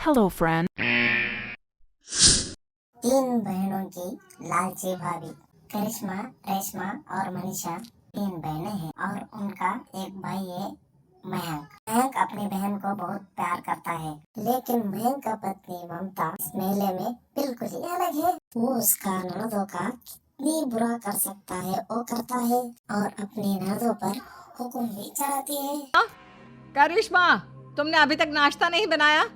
Hello, friend. तीन बहनों की लालची भाभी। करिश्मा, रेशमा और मनीषा तीन बहनें हैं और उनका एक भाई है मयंक। मयंक अपनी बहन को बहुत प्यार करता है, लेकिन मयंक का पत्नी ममता इस मेले में बिल्कुल ही अलग है। वो उसका ननदों का कितनी बुरा कर सकता है वो करता है और अपनी ननदों पर हुक्म भी चलाती है। करिश्मा, तुमने अभी तक नाश्ता नहीं बनाया?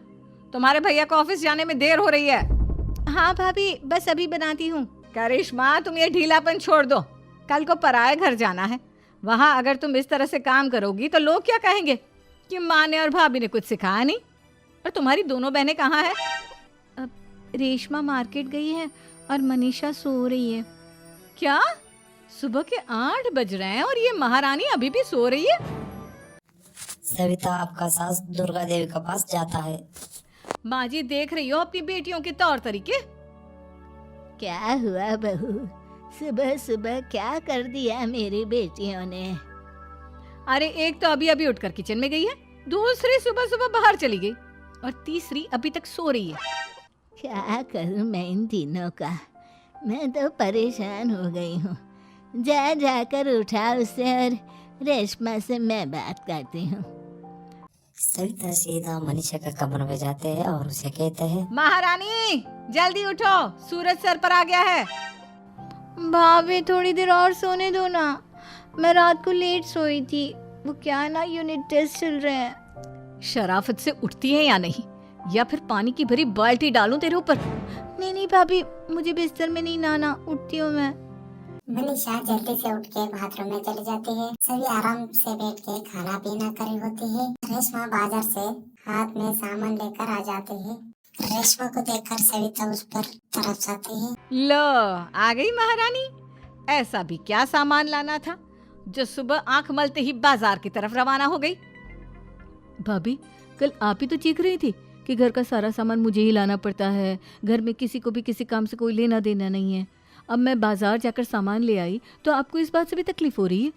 तुम्हारे भैया को ऑफिस जाने में देर हो रही है। हाँ भाभी, बस अभी बनाती हूँ। करिश्मा, तुम ये ढीलापन छोड़ दो। कल को पराए घर जाना है। वहाँ अगर तुम इस तरह से काम करोगी तो लोग क्या कहेंगे कि माँ ने और भाभी ने कुछ सिखाया नहीं। और तुम्हारी दोनों बहनें कहाँ हैं? अब रेशमा मार्केट गई है और मनीषा सो रही है। क्या? सुबह के 8 बज रहे हैं और ये महारानी अभी भी सो रही है? सविता आपका सास दुर्गा देवी के पास जाता है। माँ जी, देख रही हो अपनी बेटियों के तौर तरीके? क्या हुआ बहू, सुबह सुबह क्या कर दिया मेरी बेटियों ने? अरे एक तो अभी अभी उठकर किचन में गई है, दूसरी सुबह सुबह बाहर चली गई और तीसरी अभी तक सो रही है। क्या करूं मैं इन तीनों का, मैं तो परेशान हो गई हूँ। जा जाकर उठा उसे और रेशमा से मैं बात करती हूँ। सविता सीधा मनीषा के कमरे में जाते हैं और उसे कहते हैं, महारानी जल्दी उठो, सूरज सर पर आ गया है। भाभी थोड़ी देर और सोने दो ना, मैं रात को लेट सोई थी। वो क्या है ना, यूनिट टेस्ट चल रहे हैं। शराफत से उठती है या नहीं, या फिर पानी की भरी बाल्टी डालूं तेरे ऊपर? नहीं नहीं भाभी, मुझे बिस्तर में नहीं लाना, उठती हूँ मैं। मनीषा जल्दी से उठ के बाथरूम में चली जाती है। सभी आराम से बैठ के खाना पीना करी होती है। रेशमा बाजार से हाथ में सामान लेकर आ जाती है। रेशमा को देखकर सविता उस पर तरस जाती है। लो, आ गई महारानी। ऐसा भी क्या सामान लाना था जो सुबह आंख मलते ही बाजार की तरफ रवाना हो गई? भाभी, कल आप ही तो चीख रही थी कि घर का सारा सामान मुझे ही लाना पड़ता है, घर में किसी को भी किसी काम से कोई लेना देना नहीं है। अब मैं बाजार जाकर सामान ले आई तो आपको इस बात से भी तकलीफ हो रही है?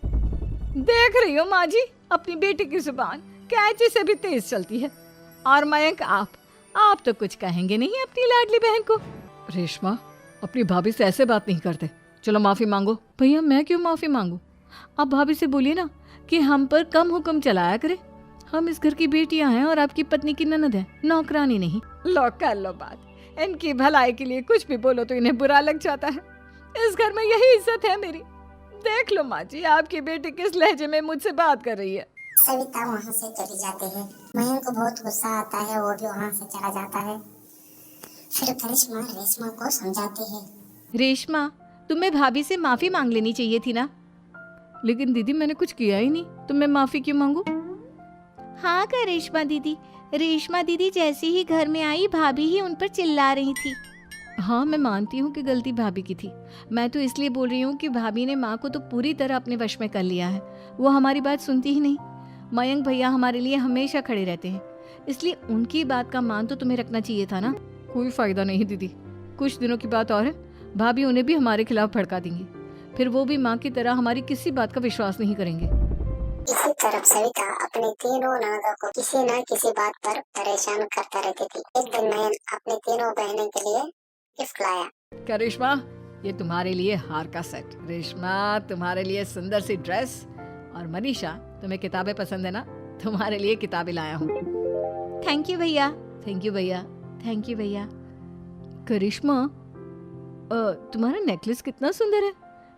देख रही हो माँ जी, अपनी बेटी की जुबान कैंची से भी तेज चलती है। और मयंक, आप तो कुछ कहेंगे नहीं अपनी लाडली बहन को। रेशमा, अपनी भाभी से ऐसे बात नहीं करते। चलो माफी मांगो। भैया, मैं क्यों माफी मांगू? आप भाभी से बोलिए ना कि हम पर कम हुक्म चलाया करे। हम इस घर की बेटियां हैं और आपकी पत्नी की ननद है, नौकरानी नहीं। लो कर लो बात। इनकी भलाई के लिए कुछ भी बोलो तो इन्हें बुरा लग जाता है। इस घर में यही इज्जत है मेरी। देख लो माँ जी, आपकी बेटी किस लहजे में मुझसे बात कर रही है। सविता वहाँ से चली जाती है। मयंक को बहुत गुस्सा आता है, वो भी वहाँ से चला जाता है। फिर करिश्मा रेशमा को समझाती है। रेशमा, तुम्हें भाभी से माफी मांग लेनी चाहिए थी ना। लेकिन दीदी, मैंने कुछ किया ही नहीं, तो मैं माफी क्यों मांगू? हाँ का रेशमा दीदी, रेशमा दीदी जैसे ही घर में आई भाभी ही उन पर चिल्ला रही थी। हाँ, मैं मानती हूँ कि गलती भाभी की थी। मैं तो इसलिए बोल रही हूँ कि भाभी ने माँ को तो पूरी तरह अपने वश में कर लिया है। वो हमारी बात सुनती ही नहीं। मयंक भैया हमारे लिए हमेशा खड़े रहते हैं, इसलिए उनकी बात का मान तो तुम्हें रखना चाहिए था ना। कोई फायदा नहीं दीदी, कुछ दिनों की बात और है, भाभी उन्हें भी हमारे खिलाफ भड़का देंगी। फिर वो भी माँ की तरह हमारी किसी बात का विश्वास नहीं करेंगे। इसी तरफ सविता अपने तीनों ननदों को किसी न किसी बात पर परेशान करता रहती थी। एक दिन मयंक अपने तीनों बहनों के लिए गिफ्ट लाया। करिश्मा, ये तुम्हारे लिए हार का सेट। रेशमा, तुम्हारे लिए सुंदर सी ड्रेस। और मनीषा, तुम्हें किताबें पसंद है ना, तुम्हारे लिए किताबें लाया हूँ। थैंक यू भैया। थैंक यू भैया। थैंक यू भैया। करिश्मा, तुम्हारा नेकलेस कितना सुंदर है।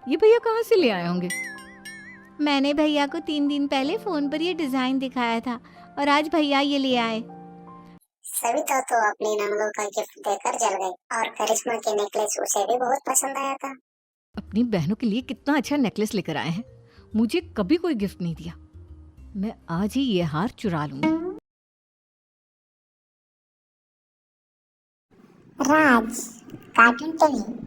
ये भैया कहाँ से ले आए होंगे? मैंने भैया को 3 दिन पहले फोन पर ये डिजाइन दिखाया था और आज भैया ये ले आए। सविता तो अपनी ननदों का गिफ्ट देकर जल गई और करिश्मा के नेकलेस उसे भी बहुत पसंद आया था। अपनी बहनों के लिए कितना अच्छा नेकलेस लेकर आए हैं। मुझे कभी कोई गिफ्ट नहीं दिया। मैं आज ही ये हार चुरा लूंगी। राज कार्टून टीवी।